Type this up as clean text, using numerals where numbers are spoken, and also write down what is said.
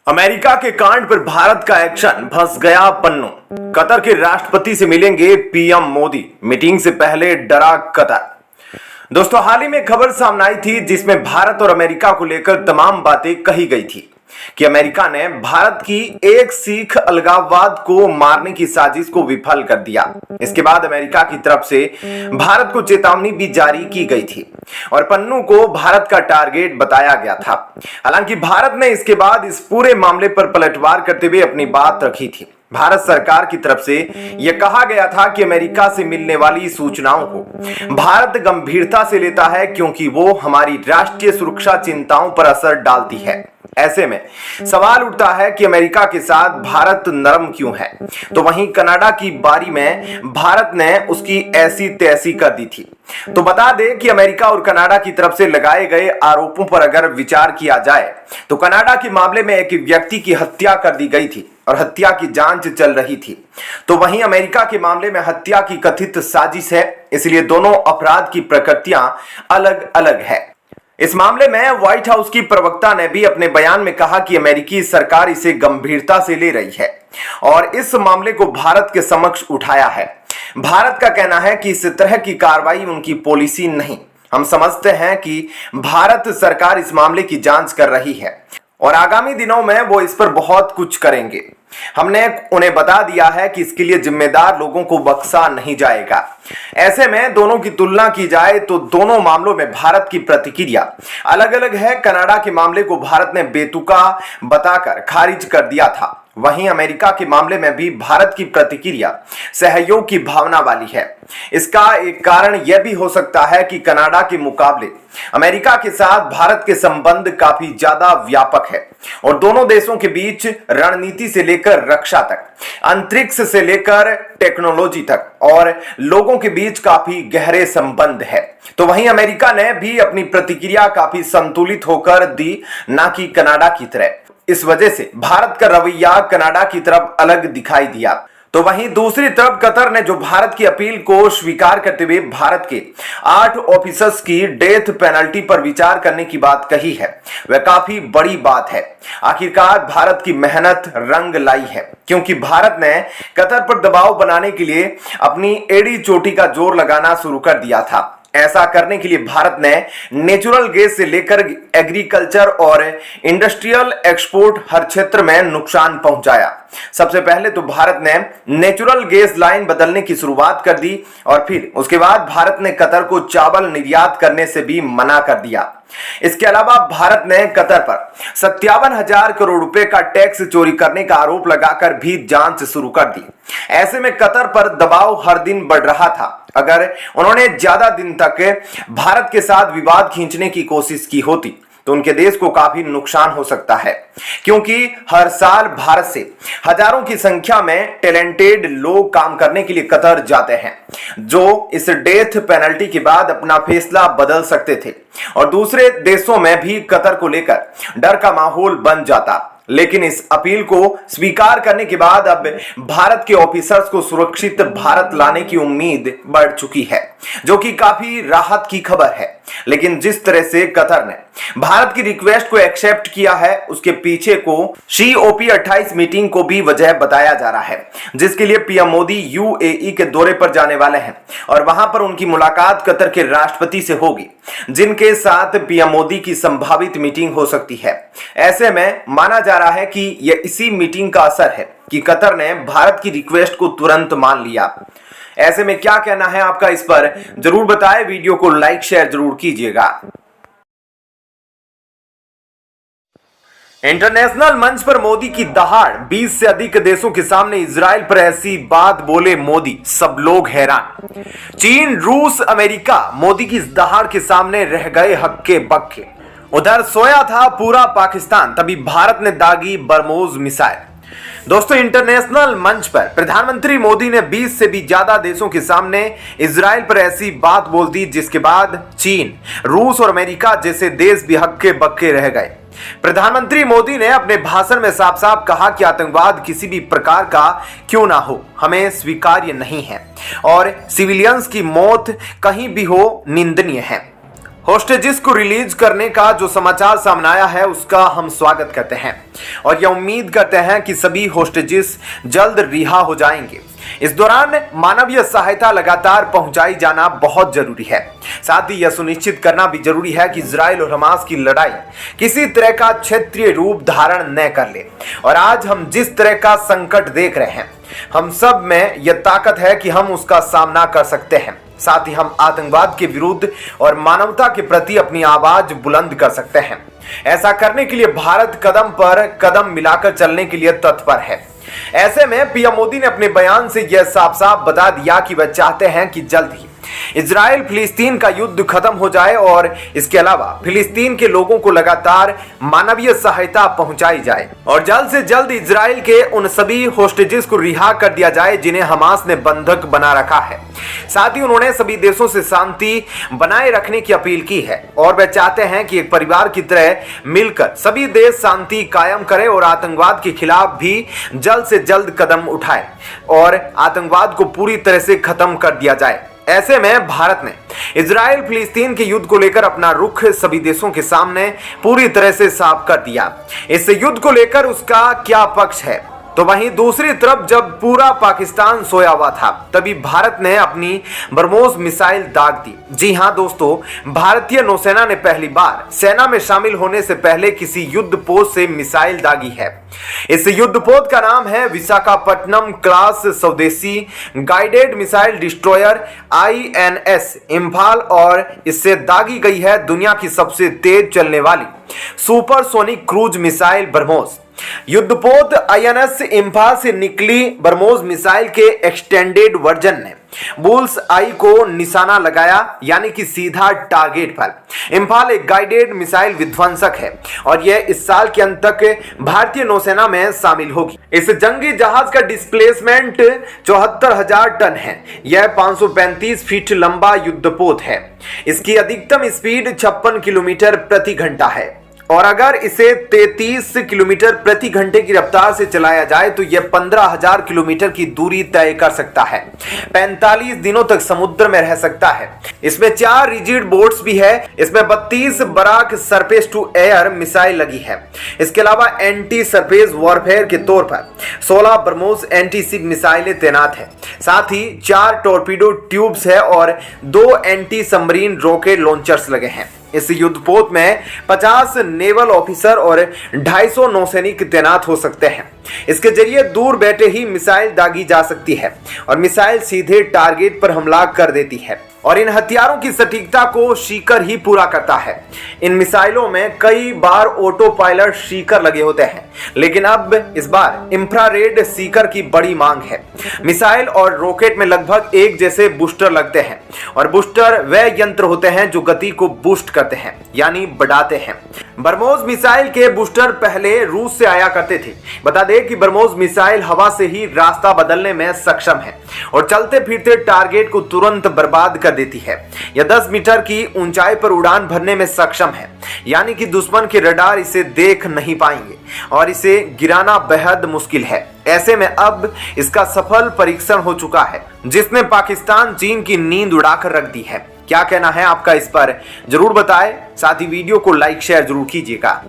America के कांड पर भारत का एक्शन, फंस गया पन्नू। कतर के राष्ट्रपति से मिलेंगे पीएम मोदी, मीटिंग से पहले डरा कतर। दोस्तों, हाल ही में खबर सामने आई थी जिसमें भारत और अमेरिका को लेकर तमाम बातें कही गई थी कि अमेरिका ने भारत की एक सिख अलगाववाद को मारने की साजिश को विफल कर दिया। इसके बाद अमेरिका की तरफ से भारत को चेतावनी भी जारी की गई थी और पन्नू को भारत का टारगेट बताया गया था। हालांकि भारत ने इसके बाद इस पूरे मामले पर पलटवार करते हुए अपनी बात रखी थी। भारत सरकार की तरफ से यह कहा गया था कि अमेरिका से मिलने वाली सूचनाओं को भारत गंभीरता से लेता है क्योंकि वो हमारी राष्ट्रीय सुरक्षा चिंताओं पर असर डालती है। ऐसे में सवाल उठता है कि अमेरिका के साथ भारत नरम क्यों है। तो वहीं कनाडा की बारी में भारत ने उसकी ऐसी तैसी कर दी थी। तो बता दें कि अमेरिका और कनाडा की तरफ से लगाए गए आरोपों पर अगर विचार किया जाए तो कनाडा के मामले में एक व्यक्ति की हत्या कर दी गई थी और हत्या की जांच चल रही थी। तो वहीं अमेरिका के मामले में हत्या की कथित साजिश है, इसलिए दोनों अपराध की प्रकृतियां अलग अलग है। इस मामले में व्हाइट हाउस की प्रवक्ता ने भी अपने बयान में कहा कि अमेरिकी सरकार इसे गंभीरता से ले रही है और इस मामले को भारत के समक्ष उठाया है। भारत का कहना है कि इस तरह की कार्रवाई उनकी पॉलिसी नहीं। हम समझते हैं कि भारत सरकार इस मामले की जांच कर रही है और आगामी दिनों में वो इस पर बहुत कुछ करेंगे। हमने उन्हें बता दिया है कि इसके लिए जिम्मेदार लोगों को बख्शा नहीं जाएगा। ऐसे में दोनों की तुलना की जाए तो दोनों मामलों में भारत की प्रतिक्रिया अलग अलग है। कनाडा के मामले को भारत ने बेतुका बताकर खारिज कर दिया था, वहीं अमेरिका के मामले में भी भारत की प्रतिक्रिया सहयोग की भावना वाली है। इसका एक कारण यह भी हो सकता है कि कनाडा के मुकाबले अमेरिका के साथ भारत के संबंध काफी ज्यादा व्यापक है और दोनों देशों के बीच रणनीति से लेकर रक्षा तक, अंतरिक्ष से लेकर टेक्नोलॉजी तक और लोगों के बीच काफी गहरे संबंध है। तो वहीं अमेरिका ने भी अपनी प्रतिक्रिया काफी संतुलित होकर दी, ना कि कनाडा की तरह। इस वजह से भारत का रवैया कनाडा की तरफ अलग दिखाई दिया। तो वहीं दूसरी तरफ कतर ने जो भारत की अपील को स्वीकार करते हुए भारत के 8 ऑफिसर्स की डेथ पेनल्टी पर विचार करने की बात कही है, वह काफी बड़ी बात है। आखिरकार भारत की मेहनत रंग लाई है क्योंकि भारत ने कतर पर दबाव बनाने के लिए अपनी एड़ी चोटी का जोर लगाना शुरू कर दिया था। ऐसा करने के लिए भारत ने नेचुरल गैस से लेकर एग्रीकल्चर और इंडस्ट्रियल एक्सपोर्ट हर क्षेत्र में नुकसान पहुंचाया। सबसे पहले तो भारत ने नेचुरल गैस लाइन बदलने की शुरुआत कर दी और फिर उसके बाद भारत ने कतर को चावल निर्यात करने से भी मना कर दिया। इसके अलावा भारत ने कतर पर 57,000 करोड़ रुपए का टैक्स चोरी करने का आरोप लगाकर भी जांच शुरू कर दी। ऐसे में कतर पर दबाव हर दिन बढ़ रहा था। अगर उन्होंने ज्यादा दिन तक भारत के साथ विवाद खींचने की कोशिश की होती तो उनके देश को काफी नुकसान हो सकता है क्योंकि हर साल भारत से हजारों की संख्या में टैलेंटेड लोग काम करने के लिए कतर जाते हैं जो इस डेथ पेनल्टी के बाद अपना फैसला बदल सकते थे और दूसरे देशों में भी कतर को लेकर डर का माहौल बन जाता। लेकिन इस अपील को स्वीकार करने के बाद अब भारत के ऑफिसर्स को सुरक्षित भारत लाने की उम्मीद बढ़ चुकी है, जो कि काफी राहत की खबर है। लेकिन जिस तरह से कतर ने भारत की रिक्वेस्ट को एक्सेप्ट किया है उसके पीछे को COP28 मीटिंग को भी वजह बताया जा रहा है, जिसके लिए पीएम मोदी UAE के दौरे पर जाने वाले हैं और वहां पर उनकी मुलाकात कतर के राष्ट्रपति से होगी, जिनके साथ पीएम मोदी की संभावित मीटिंग हो सकती है। ऐसे में माना जा रहा है कि यह इसी मीटिंग का असर है कि कतर ने भारत की रिक्वेस्ट को तुरंत मान लिया। ऐसे में क्या कहना है आपका इस पर जरूर बताएं, वीडियो को लाइक शेयर जरूर कीजिएगा। इंटरनेशनल मंच पर मोदी की दहाड़, 20 से अधिक देशों के सामने इजराइल पर ऐसी बात बोले मोदी, सब लोग हैरान। चीन, रूस, अमेरिका मोदी की इस दहाड़ के सामने रह गए हक्के बक्के। उधर सोया था पूरा पाकिस्तान, तभी भारत ने दागी बरमोज मिसाइल। दोस्तों, इंटरनेशनल मंच पर प्रधानमंत्री मोदी ने 20 से भी ज्यादा देशों के सामने इजराइल पर ऐसी बात बोल दी जिसके बाद चीन, रूस और अमेरिका जैसे देश भी हक्के बक्के रह गए। प्रधानमंत्री मोदी ने अपने भाषण में साफ साफ कहा कि आतंकवाद किसी भी प्रकार का क्यों ना हो हमें स्वीकार्य नहीं है और सिविलियंस की मौत कहीं भी हो निंदनीय है। होस्टेजेस को रिलीज करने का जो समाचार सामने आया है उसका हम स्वागत करते हैं और यह उम्मीद करते हैं कि सभी होस्टेजेस जल्द रिहा हो जाएंगे। इस दौरान मानवीय सहायता लगातार पहुंचाई जाना बहुत जरूरी है। साथ ही यह सुनिश्चित करना भी जरूरी है कि इजराइल और हमास की लड़ाई किसी तरह का क्षेत्रीय रूप धारण न कर ले। और आज हम जिस तरह का संकट देख रहे हैं, हम सब में यह ताकत है कि हम उसका सामना कर सकते हैं। साथ ही हम आतंकवाद के विरुद्ध और मानवता के प्रति अपनी आवाज बुलंद कर सकते हैं। ऐसा करने के लिए भारत कदम पर कदम मिलाकर चलने के लिए तत्पर है। ऐसे में पीएम मोदी ने अपने बयान से यह साफ साफ बता दिया कि वह चाहते हैं कि जल्द ही इजराइल फिलिस्तीन का युद्ध खत्म हो जाए और इसके अलावा फिलिस्तीन के लोगों को लगातार मानवीय सहायता पहुंचाई जाए और जल्द से जल्द इजराइल के उन सभी होस्टेजेस को रिहा कर दिया जाए जिन्हें हमास ने बंधक बना रखा है। साथ ही उन्होंने सभी देशों से शांति बनाए रखने की अपील की है और वे चाहते हैं कि एक परिवार की तरह मिलकर सभी देश शांति कायम करें और आतंकवाद के खिलाफ भी जल्द से जल्द कदम उठाए और आतंकवाद को पूरी तरह से खत्म कर दिया जाए। ऐसे में भारत ने इजराइल फिलिस्तीन के युद्ध को लेकर अपना रुख सभी देशों के सामने पूरी तरह से साफ कर दिया। इस युद्ध को लेकर उसका क्या पक्ष है, तो वहीं दूसरी तरफ जब पूरा पाकिस्तान सोया हुआ था तभी भारत ने अपनी ब्रह्मोस मिसाइल दाग दी। जी हां दोस्तों, भारतीय नौसेना ने पहली बार सेना में शामिल होने से पहले किसी युद्धपोत से मिसाइल दागी है। इस युद्धपोत का नाम है विशाखापट्टनम क्लास स्वदेशी guided missile destroyer INS Imphal और इससे दागी गई है दुनिया की सबसे तेज चलने वाली सुपरसोनिक क्रूज मिसाइल ब्रह्मोस। युद्धपोत INS इम्फाल से निकली ब्रह्मोस मिसाइल के एक्सटेंडेड वर्जन ने बुल्स आई को निशाना लगाया, यानी कि सीधा टारगेट पर। इम्फाल एक गाइडेड मिसाइल विध्वंसक है और यह इस साल के अंत तक भारतीय नौसेना में शामिल होगी। इस जंगी जहाज का डिस्प्लेसमेंट 74,000 टन है। यह 535 फीट लंबा युद्धपोत है। इसकी अधिकतम स्पीड 56 किलोमीटर प्रति घंटा है और अगर इसे 33 किलोमीटर प्रति घंटे की रफ्तार से चलाया जाए तो यह 15,000 किलोमीटर की दूरी तय कर सकता है। 45 दिनों तक समुद्र में रह सकता है। इसमें 4 रिजिड बोट्स भी है। इसमें 32 Barak surface to air missile लगी है। इसके अलावा एंटी सरफेस वॉरफेयर के तौर पर 16 ब्रह्मोस एंटी शिप मिसाइलें तैनात है। साथ ही 4 टॉर्पीडो ट्यूब्स है और 2 एंटी सबमरीन रॉकेट लॉन्चर्स लगे हैं। इस युद्धपोत में 50 नेवल ऑफिसर और 250 नौसैनिक तैनात हो सकते हैं। इसके जरिए दूर बैठे ही मिसाइल दागी जा सकती है और मिसाइल सीधे टारगेट पर हमला कर देती है और इन हथियारों की सटीकता को सीकर ही पूरा करता है। इन मिसाइलों में कई बार ऑटो पायलट सीकर लगे होते हैं, लेकिन अब इस बार इंफ्रारेड सीकर की बड़ी मांग है। मिसाइल और रॉकेट में लगभग एक जैसे बूस्टर लगते हैं और बूस्टर वे यंत्र होते हैं जो गति को बूस्ट करते हैं, यानी बढ़ाते हैं। ब्रह्मोस मिसाइल के बूस्टर पहले रूस से आया करते थे। बता दें कि ब्रह्मोस मिसाइल हवा से ही रास्ता बदलने में सक्षम है और चलते फिरते टारगेट को तुरंत बर्बाद कर देती है। यह 10 मीटर की ऊंचाई पर उड़ान भरने में सक्षम है, यानी कि दुश्मन के रडार इसे देख नहीं पाएंगे और इसे गिराना बेहद मुश्किल है। ऐसे में अब इसका सफल परीक्षण हो चुका है, जिसने पाकिस्तान चीन की नींद उड़ाकर रख दी है। क्या कहना है आपका इस पर जरूर बताएं। साथ ही वीडियो को लाइक शेयर जरूर कीजिएगा।